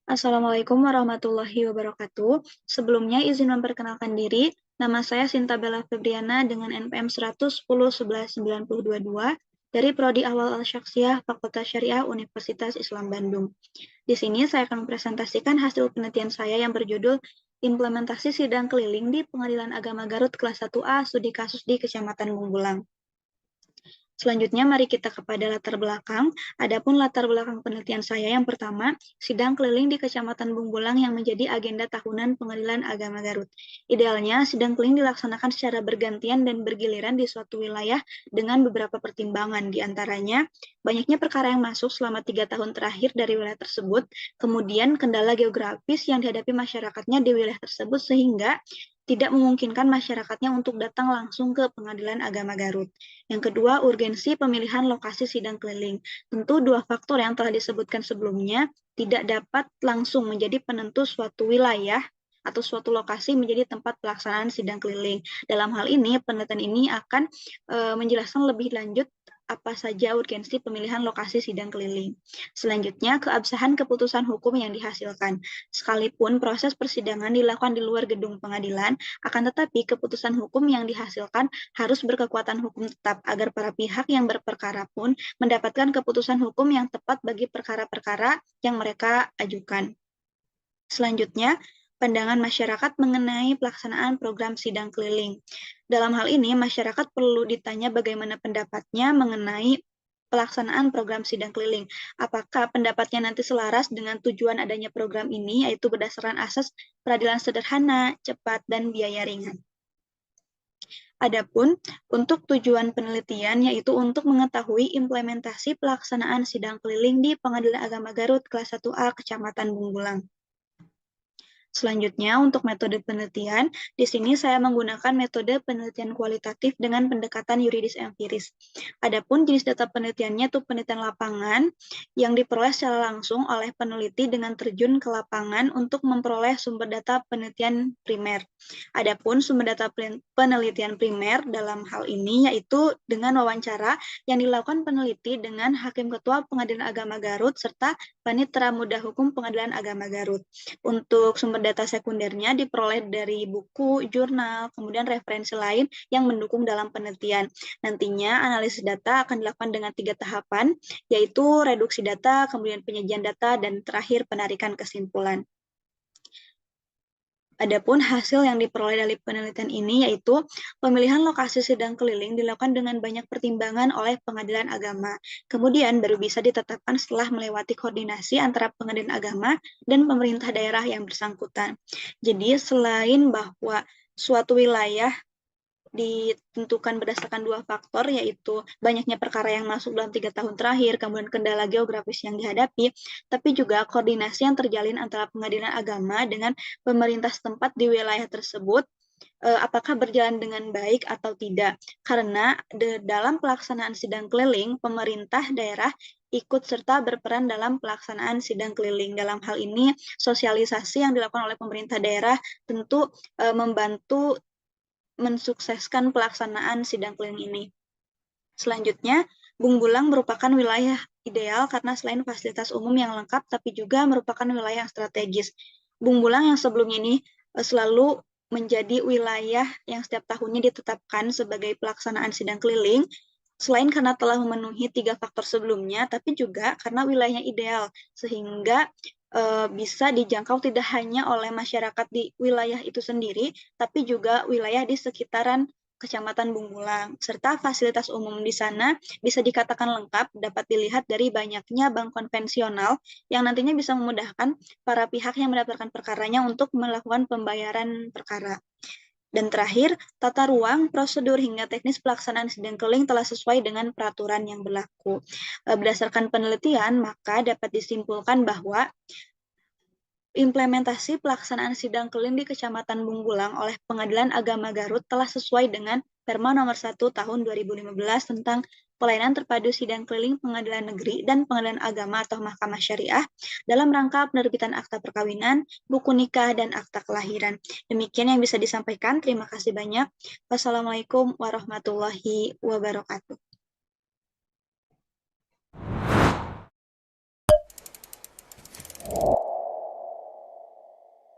Assalamualaikum warahmatullahi wabarakatuh. Sebelumnya izin memperkenalkan diri, nama saya Sinta Bella Febriana dengan NPM 110119022 dari Prodi Awal Al-Syakhsiyah Fakultas Syariah Universitas Islam Bandung. Di sini saya akan mempresentasikan hasil penelitian saya yang berjudul Implementasi Sidang Keliling di Pengadilan Agama Garut kelas 1A Studi Kasus di Kecamatan Bunggulang. Selanjutnya, mari kita kepada latar belakang. Adapun latar belakang penelitian saya yang pertama, sidang keliling di Kecamatan Bunggulang yang menjadi agenda tahunan Pengadilan Agama Garut. Idealnya, sidang keliling dilaksanakan secara bergantian dan bergiliran di suatu wilayah dengan beberapa pertimbangan. Di antaranya, banyaknya perkara yang masuk selama 3 tahun terakhir dari wilayah tersebut, kemudian kendala geografis yang dihadapi masyarakatnya di wilayah tersebut sehingga tidak memungkinkan masyarakatnya untuk datang langsung ke Pengadilan Agama Garut. Yang kedua, urgensi pemilihan lokasi sidang keliling. Tentu dua faktor yang telah disebutkan sebelumnya tidak dapat langsung menjadi penentu suatu wilayah atau suatu lokasi menjadi tempat pelaksanaan sidang keliling. Dalam hal ini, penelitian ini akan menjelaskan lebih lanjut apa saja urgensi pemilihan lokasi sidang keliling. Selanjutnya, keabsahan keputusan hukum yang dihasilkan. Sekalipun proses persidangan dilakukan di luar gedung pengadilan, akan tetapi keputusan hukum yang dihasilkan harus berkekuatan hukum tetap agar para pihak yang berperkara pun mendapatkan keputusan hukum yang tepat bagi perkara-perkara yang mereka ajukan. Selanjutnya, pandangan masyarakat mengenai pelaksanaan program sidang keliling. Dalam hal ini, masyarakat perlu ditanya bagaimana pendapatnya mengenai pelaksanaan program sidang keliling. Apakah pendapatnya nanti selaras dengan tujuan adanya program ini, yaitu berdasarkan asas peradilan sederhana, cepat, dan biaya ringan. Adapun untuk tujuan penelitian yaitu untuk mengetahui implementasi pelaksanaan sidang keliling di Pengadilan Agama Garut kelas 1A Kecamatan Bunggulang. Selanjutnya, untuk metode penelitian, di sini saya menggunakan metode penelitian kualitatif dengan pendekatan yuridis empiris. Adapun jenis data penelitiannya itu penelitian lapangan yang diperoleh secara langsung oleh peneliti dengan terjun ke lapangan untuk memperoleh sumber data penelitian primer. Adapun sumber data penelitian primer dalam hal ini yaitu dengan wawancara yang dilakukan peneliti dengan Hakim Ketua Pengadilan Agama Garut serta Panitera Muda Hukum Pengadilan Agama Garut. Untuk sumber data sekundernya diperoleh dari buku, jurnal, kemudian referensi lain yang mendukung dalam penelitian. Nantinya analisis data akan dilakukan dengan 3 tahapan, yaitu reduksi data, kemudian penyajian data, dan terakhir penarikan kesimpulan. Adapun hasil yang diperoleh dari penelitian ini yaitu pemilihan lokasi sidang keliling dilakukan dengan banyak pertimbangan oleh Pengadilan Agama. Kemudian baru bisa ditetapkan setelah melewati koordinasi antara Pengadilan Agama dan pemerintah daerah yang bersangkutan. Jadi selain bahwa suatu wilayah ditentukan berdasarkan 2 faktor, yaitu banyaknya perkara yang masuk dalam 3 tahun terakhir, kemudian kendala geografis yang dihadapi, tapi juga koordinasi yang terjalin antara Pengadilan Agama dengan pemerintah setempat di wilayah tersebut, apakah berjalan dengan baik atau tidak. Karena dalam pelaksanaan sidang keliling, pemerintah daerah ikut serta berperan dalam pelaksanaan sidang keliling. Dalam hal ini, sosialisasi yang dilakukan oleh pemerintah daerah tentu membantu mensukseskan pelaksanaan sidang keliling ini. Selanjutnya, Bunggulang merupakan wilayah ideal karena selain fasilitas umum yang lengkap, tapi juga merupakan wilayah yang strategis. Bunggulang yang sebelumnya ini selalu menjadi wilayah yang setiap tahunnya ditetapkan sebagai pelaksanaan sidang keliling, selain karena telah memenuhi 3 faktor sebelumnya, tapi juga karena wilayahnya ideal, sehingga bisa dijangkau tidak hanya oleh masyarakat di wilayah itu sendiri, tapi juga wilayah di sekitaran Kecamatan Bunggulang, serta fasilitas umum di sana bisa dikatakan lengkap, dapat dilihat dari banyaknya bank konvensional yang nantinya bisa memudahkan para pihak yang mendapatkan perkaranya untuk melakukan pembayaran perkara. Dan terakhir, tata ruang, prosedur, hingga teknis pelaksanaan sidang keliling telah sesuai dengan peraturan yang berlaku. Berdasarkan penelitian, maka dapat disimpulkan bahwa implementasi pelaksanaan sidang keliling di Kecamatan Bunggulang oleh Pengadilan Agama Garut telah sesuai dengan Perma nomor 1 tahun 2015 tentang pelayanan terpadu sidang keliling pengadilan negeri dan pengadilan agama atau mahkamah syariah dalam rangka penerbitan akta perkawinan, buku nikah, dan akta kelahiran. Demikian yang bisa disampaikan. Terima kasih banyak. Wassalamualaikum warahmatullahi wabarakatuh.